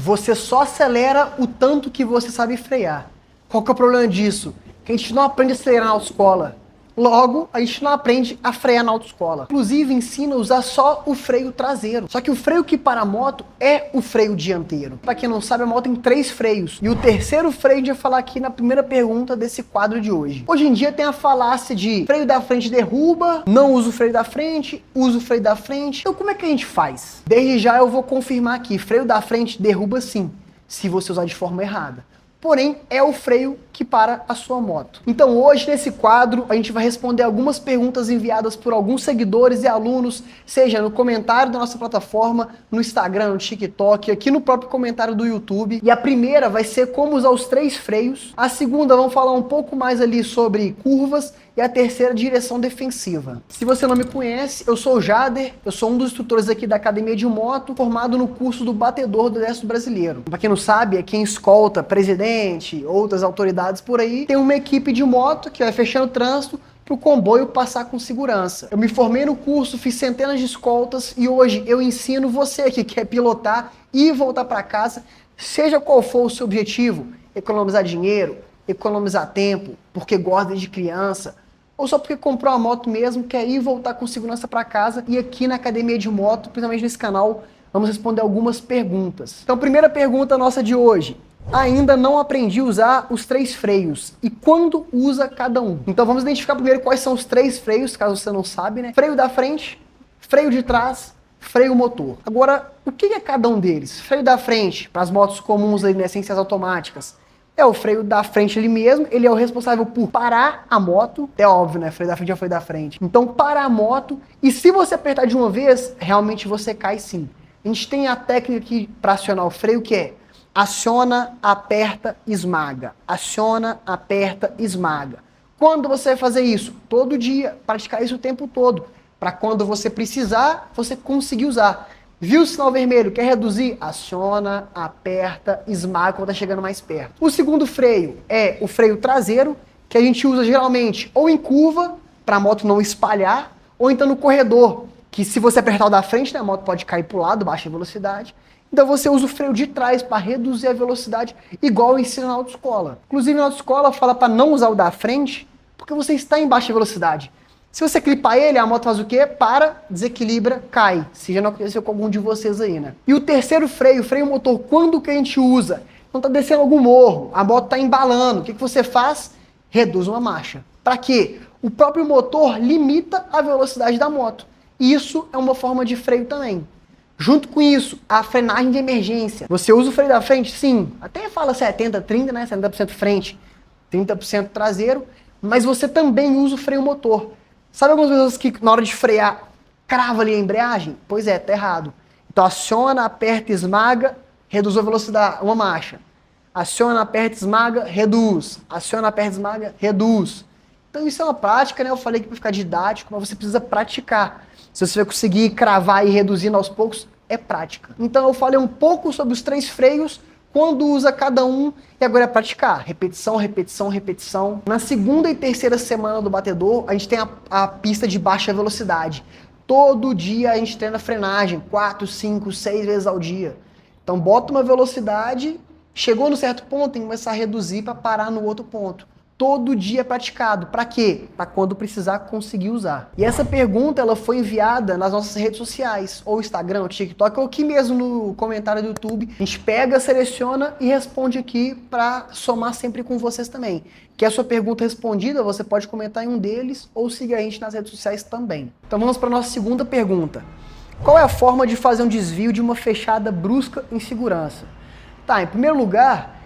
Você só acelera o tanto que você sabe frear. Qual que é o problema disso? Que a gente não aprende a acelerar na autoescola. Logo, a gente não aprende a frear na autoescola. Inclusive, ensina a usar só o freio traseiro. Só que o freio que para a moto é o freio dianteiro. Para quem não sabe, a moto tem 3 freios. E o terceiro freio a gente vai falar aqui na primeira pergunta desse quadro de hoje. Hoje em dia tem a falácia de freio da frente derruba, não uso o freio da frente, uso o freio da frente. Então como é que a gente faz? Desde já eu vou confirmar aqui, freio da frente derruba sim, se você usar de forma errada. Porém, é o freio que para a sua moto. Então hoje, nesse quadro, a gente vai responder algumas perguntas enviadas por alguns seguidores e alunos, seja no comentário da nossa plataforma, no Instagram, no TikTok, aqui no próprio comentário do YouTube. E a primeira vai ser como usar os 3 freios. A segunda, vamos falar um pouco mais ali sobre curvas. E a terceira, direção defensiva. Se você não me conhece, eu sou o Jader, eu sou um dos instrutores aqui da Academia de Moto, formado no curso do batedor do Exército Brasileiro. Para quem não sabe, é quem escolta presidente, outras autoridades por aí. Tem uma equipe de moto que vai fechando o trânsito para o comboio passar com segurança. Eu me formei no curso, fiz centenas de escoltas e hoje eu ensino você que quer pilotar e voltar para casa, seja qual for o seu objetivo, economizar dinheiro, economizar tempo, porque gosta de criança, ou só porque comprou uma moto mesmo, quer ir voltar com segurança para casa. E aqui na Academia de Moto, principalmente nesse canal, vamos responder algumas perguntas. Então, primeira pergunta nossa de hoje. Ainda não aprendi a usar os 3 freios. E quando usa cada um? Então vamos identificar primeiro quais são os 3 freios, caso você não sabe, né? Freio da frente, freio de trás, freio motor. Agora, o que é cada um deles? Freio da frente, para as motos comuns ali, né, sem ser as automáticas, é o freio da frente ele mesmo, ele é o responsável por parar a moto. É óbvio, né? Freio da frente é o freio da frente. Então, para a moto, e se você apertar de uma vez, realmente você cai sim. A gente tem a técnica aqui para acionar o freio, que é aciona, aperta, esmaga. Aciona, aperta, esmaga. Quando você vai fazer isso? Todo dia, praticar isso o tempo todo. Para quando você precisar, você conseguir usar. Viu o sinal vermelho? Quer reduzir? Aciona, aperta, esmaga quando está chegando mais perto. O segundo freio é o freio traseiro, que a gente usa geralmente ou em curva, para a moto não espalhar, ou então no corredor, que se você apertar o da frente, né, a moto pode cair para o lado, baixa velocidade. Então você usa o freio de trás para reduzir a velocidade, igual ensina na autoescola. Inclusive na autoescola fala para não usar o da frente, porque você está em baixa velocidade. Se você clipar ele, a moto faz o quê? Para, desequilibra, cai. Se já não aconteceu com algum de vocês aí, né? E o terceiro freio, o freio motor, quando que a gente usa? Quando tá descendo algum morro, a moto tá embalando. O que você faz? Reduz uma marcha. Para quê? O próprio motor limita a velocidade da moto. Isso é uma forma de freio também. Junto com isso, a frenagem de emergência. Você usa o freio da frente? Sim. Até fala 70-30, né? 70% frente, 30% traseiro. Mas você também usa o freio motor. Sabe algumas pessoas que na hora de frear, crava ali a embreagem? Pois é, tá errado. Então aciona, aperta, esmaga, reduz a velocidade, uma marcha. Aciona, aperta, esmaga, reduz. Aciona, aperta, esmaga, reduz. Então isso é uma prática, né? Eu falei que para ficar didático, mas você precisa praticar. Se você vai conseguir cravar e reduzindo aos poucos, é prática. Então eu falei um pouco sobre os 3 freios, quando usa cada um, e agora é praticar. Repetição, repetição, repetição. Na segunda e terceira semana do batedor, a gente tem a pista de baixa velocidade. Todo dia a gente treina frenagem, 4, 5, 6 vezes ao dia. Então bota uma velocidade, chegou no certo ponto, tem que começar a reduzir para parar no outro ponto. Todo dia é praticado. Para quê? Para quando precisar conseguir usar. E essa pergunta ela foi enviada nas nossas redes sociais, ou Instagram, ou TikTok, ou aqui mesmo no comentário do YouTube. A gente pega, seleciona e responde aqui para somar sempre com vocês também. Quer a sua pergunta respondida? Você pode comentar em um deles ou seguir a gente nas redes sociais também. Então vamos para a nossa segunda pergunta. Qual é a forma de fazer um desvio de uma fechada brusca em segurança? Tá, em primeiro lugar,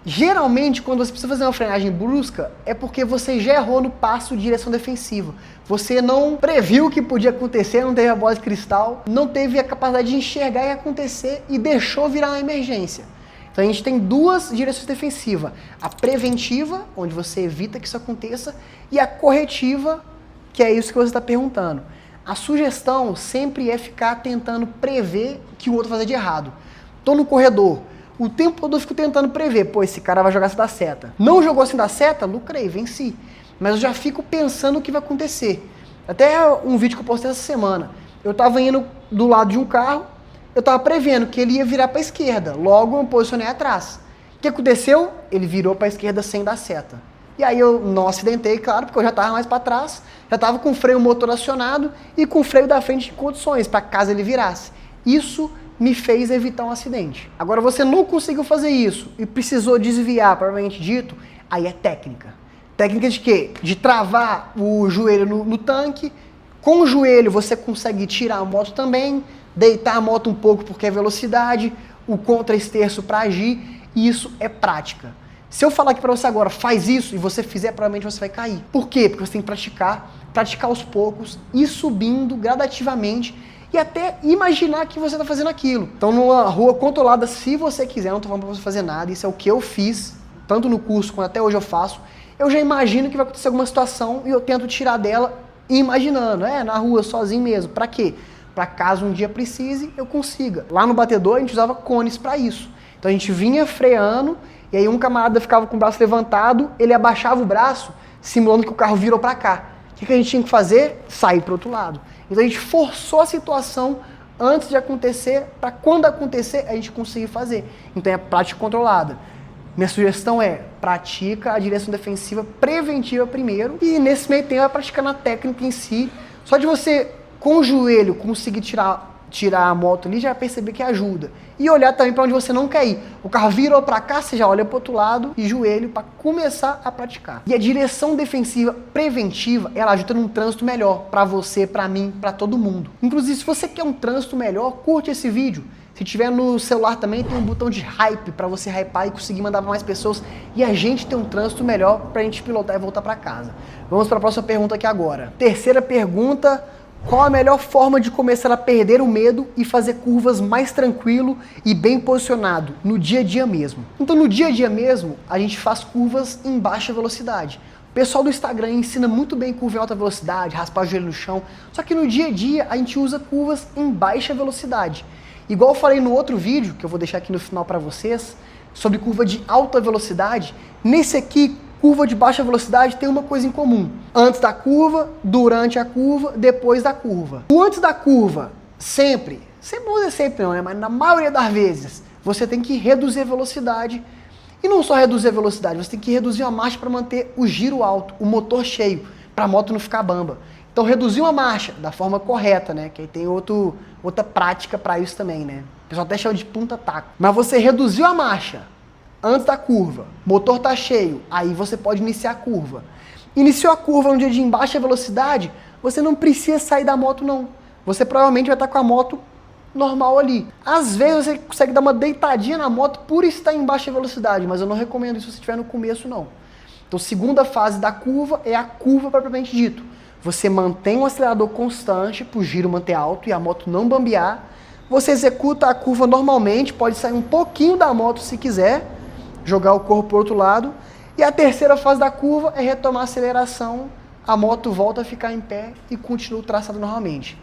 geralmente, quando você precisa fazer uma frenagem brusca, é porque você já errou no passo de direção defensiva. Você não previu o que podia acontecer, não teve a bola de cristal, não teve a capacidade de enxergar e acontecer e deixou virar uma emergência. Então a gente tem 2 direções defensivas. A preventiva, onde você evita que isso aconteça, e a corretiva, que é isso que você está perguntando. A sugestão sempre é ficar tentando prever o que o outro vai fazer de errado. Estou no corredor. O tempo todo eu fico tentando prever, pô, esse cara vai jogar sem dar seta. Não jogou sem dar seta? Lucrei, venci. Mas eu já fico pensando o que vai acontecer. Até um vídeo que eu postei essa semana. Eu tava indo do lado de um carro eu estava prevendo que ele ia virar para a esquerda, logo eu me posicionei atrás. O que aconteceu? Ele virou para a esquerda sem dar seta. E aí eu não acidentei, claro, porque eu já estava mais para trás, já estava com o freio motor acionado e com o freio da frente em condições, para caso ele virasse. Isso me fez evitar um acidente. Agora você não conseguiu fazer isso e precisou desviar, provavelmente dito, aí é técnica. Técnica de quê? De travar o joelho no tanque. Com o joelho você consegue tirar a moto também, deitar a moto um pouco porque é velocidade, o contra-esterço para agir, e isso é prática. Se eu falar aqui para você agora, faz isso, e você fizer, provavelmente você vai cair. Por quê? Porque você tem que praticar aos poucos, ir subindo gradativamente, e até imaginar que você está fazendo aquilo. Então, numa rua controlada, se você quiser, não estou falando para você fazer nada, isso é o que eu fiz, tanto no curso quanto até hoje eu faço, eu já imagino que vai acontecer alguma situação e eu tento tirar dela imaginando, na rua, sozinho mesmo. Para quê? Para caso um dia precise, eu consiga. Lá no batedor, a gente usava cones para isso. Então, a gente vinha freando, e aí um camarada ficava com o braço levantado, ele abaixava o braço, simulando que o carro virou para cá. O que a gente tinha que fazer? Sair para o outro lado. Então a gente forçou a situação antes de acontecer, para quando acontecer, a gente conseguir fazer. Então é prática controlada. Minha sugestão é, pratica a direção defensiva preventiva primeiro, e nesse meio tempo vai praticando a técnica em si. Só de você, com o joelho, conseguir tirar a moto ali, já vai perceber que ajuda. E olhar também para onde você não quer ir. O carro virou para cá, você já olha para o outro lado e joelho para começar a praticar. E a direção defensiva preventiva, ela ajuda num trânsito melhor para você, para mim, para todo mundo. Inclusive, se você quer um trânsito melhor, curte esse vídeo. Se tiver no celular também, tem um botão de hype para você hypar e conseguir mandar para mais pessoas. E a gente ter um trânsito melhor para a gente pilotar e voltar para casa. Vamos para a próxima pergunta aqui agora. Terceira pergunta. Qual a melhor forma de começar a perder o medo e fazer curvas mais tranquilo e bem posicionado, no dia a dia mesmo? Então no dia a dia mesmo, a gente faz curvas em baixa velocidade. O pessoal do Instagram ensina muito bem curva em alta velocidade, raspar o joelho no chão, só que no dia a dia a gente usa curvas em baixa velocidade. Igual eu falei no outro vídeo, que eu vou deixar aqui no final para vocês, sobre curva de alta velocidade, nesse aqui, curva de baixa velocidade tem uma coisa em comum. Antes da curva, durante a curva, depois da curva. O antes da curva, sempre não é sempre não, mas na maioria das vezes, você tem que reduzir a velocidade. E não só reduzir a velocidade, você tem que reduzir a marcha para manter o giro alto, o motor cheio, para a moto não ficar bamba. Então reduzir uma marcha da forma correta, né? Que aí tem outra prática para isso também, né? O pessoal até chama de punta-taco. Mas você reduziu a marcha antes da curva, motor tá cheio, aí você pode iniciar a curva. Iniciou a curva no dia de baixa velocidade, você não precisa sair da moto não. Você provavelmente vai estar com a moto normal ali. Às vezes você consegue dar uma deitadinha na moto por estar em baixa velocidade, mas eu não recomendo isso se você estiver no começo não. Então segunda fase da curva é a curva propriamente dito. Você mantém o acelerador constante para o giro manter alto e a moto não bambear. Você executa a curva normalmente, pode sair um pouquinho da moto se quiser, jogar o corpo para o outro lado. E a terceira fase da curva é retomar a aceleração, a moto volta a ficar em pé e continua o traçado normalmente.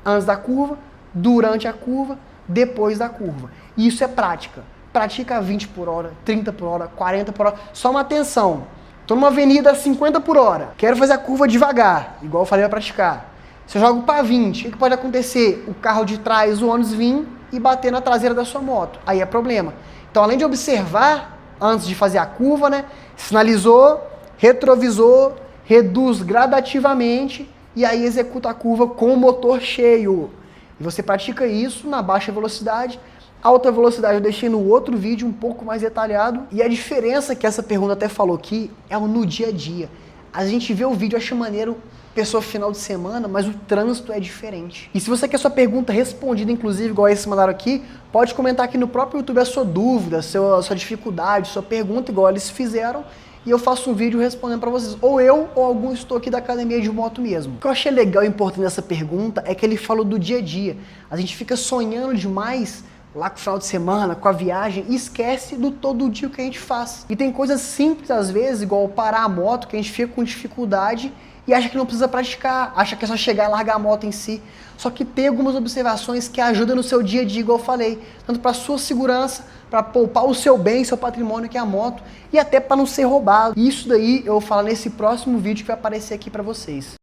Antes da curva, durante a curva, depois da curva. Isso é prática. Pratica 20 por hora, 30 por hora, 40 por hora. Só uma atenção. Estou numa avenida a 50 por hora. Quero fazer a curva devagar, igual eu falei para praticar. Se eu jogo para 20, o que pode acontecer? O carro de trás, o ônibus vir e bater na traseira da sua moto. Aí é problema. Então, além de observar antes de fazer a curva, né? Sinalizou, retrovisor, reduz gradativamente e aí executa a curva com o motor cheio. E você pratica isso na baixa velocidade. Alta velocidade eu deixei no outro vídeo um pouco mais detalhado. E a diferença que essa pergunta até falou aqui é o no dia a dia. A gente vê o vídeo, acha maneiro, pessoa final de semana, mas o trânsito é diferente. E se você quer sua pergunta respondida, inclusive, igual esse mandaram aqui, pode comentar aqui no próprio YouTube a sua dúvida, a sua dificuldade, sua pergunta, igual eles fizeram, e eu faço um vídeo respondendo para vocês. Ou eu, ou algum instrutor aqui da academia de moto mesmo. O que eu achei legal e importante dessa pergunta é que ele falou do dia a dia. A gente fica sonhando demais lá com o final de semana, com a viagem, e esquece do todo dia que a gente faz. E tem coisas simples às vezes, igual parar a moto, que a gente fica com dificuldade e acha que não precisa praticar, acha que é só chegar e largar a moto em si. Só que tem algumas observações que ajudam no seu dia a dia, igual eu falei, tanto para sua segurança, para poupar o seu bem, seu patrimônio, que é a moto, e até para não ser roubado. Isso daí eu vou falar nesse próximo vídeo que vai aparecer aqui para vocês.